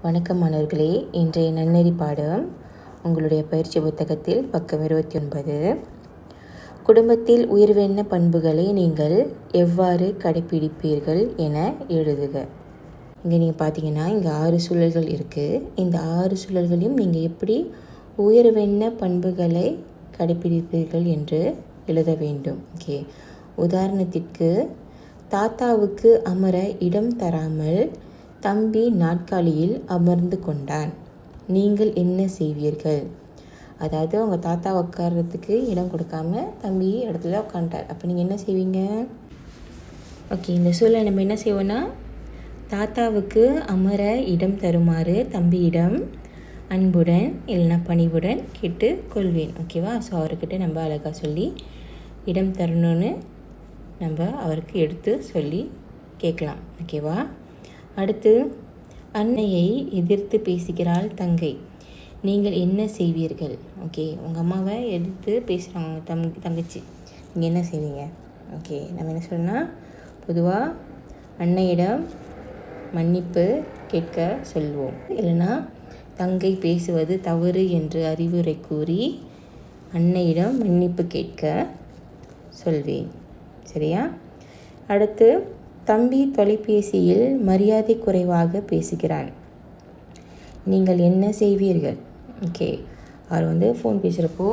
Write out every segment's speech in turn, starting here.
வணக்கம் மாணவர்களே, இன்றைய நன்னெறி பாடம் உங்களுடைய பயிற்சி புத்தகத்தில் பக்கம் 29. குடும்பத்தில் உயர்வென்ன பண்புகளை நீங்கள் எவ்வாறு கடைப்பிடிப்பீர்கள் என எழுதுக. இங்கே நீங்கள் பார்த்தீங்கன்னா இங்கே 6 சூழல்கள் இருக்குது. இந்த 6 சூழல்களையும் நீங்கள் எப்படி உயர்வென்ன பண்புகளை கடைப்பிடிப்பீர்கள் என்று எழுத வேண்டும். ஓகே, உதாரணத்திற்கு தாத்தாவுக்கு அமர இடம் தராமல் தம்பி நாற்காலியில் அமர்ந்து கொண்டான். நீங்கள் என்ன செய்வீர்கள்? அதாவது உங்கள் தாத்தா உட்கார்றதுக்கு இடம் கொடுக்காம தம்பி இடத்துல உட்காந்துட்டார். அப்போ நீங்கள் என்ன செய்வீங்க? ஓகே, இந்த சூழலை நம்ம என்ன செய்வோன்னா, தாத்தாவுக்கு அமர இடம் தருமாறு தம்பியிடம் அன்புடன் இல்லைன்னா பணிவுடன் கேட்டு கொள்வேன். ஓகேவா? ஸோ அவர்கிட்ட நம்ம அழகாக சொல்லி இடம் தரணும்னு நம்ம அவருக்கு எடுத்து சொல்லி கேட்கலாம். ஓகேவா? அடுத்து, அன்னையை எதிர்த்து பேசுகிறாள் தங்கை. நீங்கள் என்ன செய்வீர்கள்? ஓகே, உங்கள் அம்மாவை எதிர்த்து பேசுகிறாங்க தங்கச்சி, நீங்கள் என்ன செய்வீங்க? ஓகே, நம்ம என்ன சொல்லணும்னா, பொதுவாக அன்னையிடம் மன்னிப்பு கேட்க சொல்வோம். இல்லைன்னா தங்கை பேசுவது தவறு என்று அறிவுரை கூறி அன்னையிடம் மன்னிப்பு கேட்க சொல்வேன். சரியா? அடுத்து, தம்பி தொலைபேசியில் மரியாதை குறைவாக பேசுகிறான். நீங்கள் என்ன செய்வீர்கள்? ஓகே, அவர் ஃபோன் பேசுகிறப்போ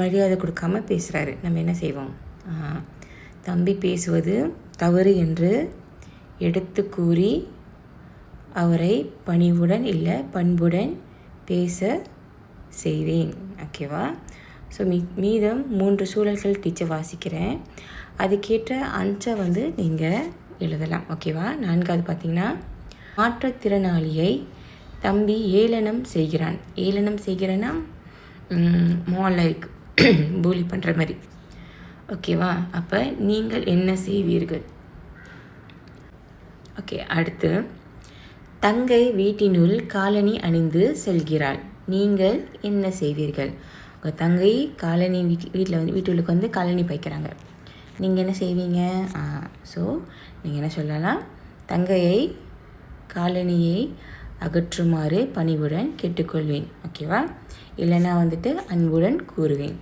மரியாதை கொடுக்காமல் பேசுகிறாரு. நம்ம என்ன செய்வோம்? தம்பி பேசுவது தவறு என்று எடுத்து கூறி அவரை பணிவுடன் இல்லை பண்புடன் பேச செய்வேன். ஓகேவா? ஸோ மீதம் 3 சூழல்கள் டீச்சர் வாசிக்கிறேன். அதுக்கேற்ற ஆன்சர் நீங்கள் எழுதலாம். ஓகேவா? 4வது பார்த்திங்கன்னா, மாற்றுத்திறனாளியை தம்பி ஏளனம் செய்கிறான். ஏளனம் செய்கிறேன்னா லைக் பூலி பண்ணுற மாதிரி. ஓகேவா? அப்போ நீங்கள் என்ன செய்வீர்கள்? ஓகே, அடுத்து, தங்கை வீட்டினுள் காலணி அணிந்து செல்கிறாள். நீங்கள் என்ன செய்வீர்கள்? உங்கள் தங்கை காலணி வீட்டுக்கு காலணி பைக்கிறாங்க. நீங்கள் என்ன செய்வீங்க? ஸோ நீங்கள் என்ன சொல்லலாம்? தங்கையை காலணியை அகற்றுமாறு பணிவுடன் கேட்டுக்கொள்வேன். ஓகேவா? இல்லைன்னா அன்புடன் கூறுவேன்.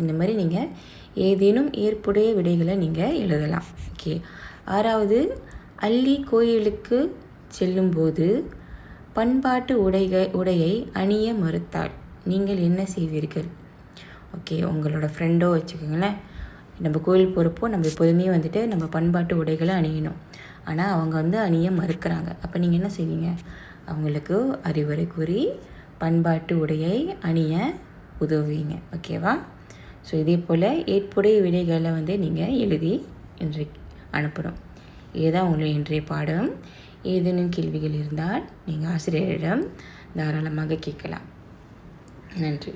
இந்த மாதிரி நீங்கள் ஏதேனும் ஏற்புடைய விடைகளை நீங்கள் எழுதலாம். ஓகே, 6வது, அள்ளி கோயிலுக்கு செல்லும்போது பண்பாட்டு உடையை அணிய மறுத்தாள். நீங்கள் என்ன செய்வீர்கள்? ஓகே, உங்களோட ஃப்ரெண்டோ வச்சுக்கோங்களேன். நம்ம கோயில் போகிறப்போ நம்ம எப்போதுமே நம்ம பண்பாட்டு உடைகளை அணியணும். ஆனால் அவங்க அணிய மறுக்கிறாங்க. அப்போ நீங்கள் என்ன செய்வீங்க? அவங்களுக்கு அறிவுரை கூறி பண்பாட்டு உடையை அணிய உதவுவீங்க. ஓகேவா? ஸோ இதே போல் ஏற்புடைய விடைகளை நீங்கள் எழுதி இன்றைக்கு அனுப்பணும். இதுதான் உங்களுடைய இன்றைய பாடம். ஏதேனும் கேள்விகள் இருந்தால் நீங்கள் ஆசிரியரிடம் தாராளமாக கேட்கலாம். நன்றி.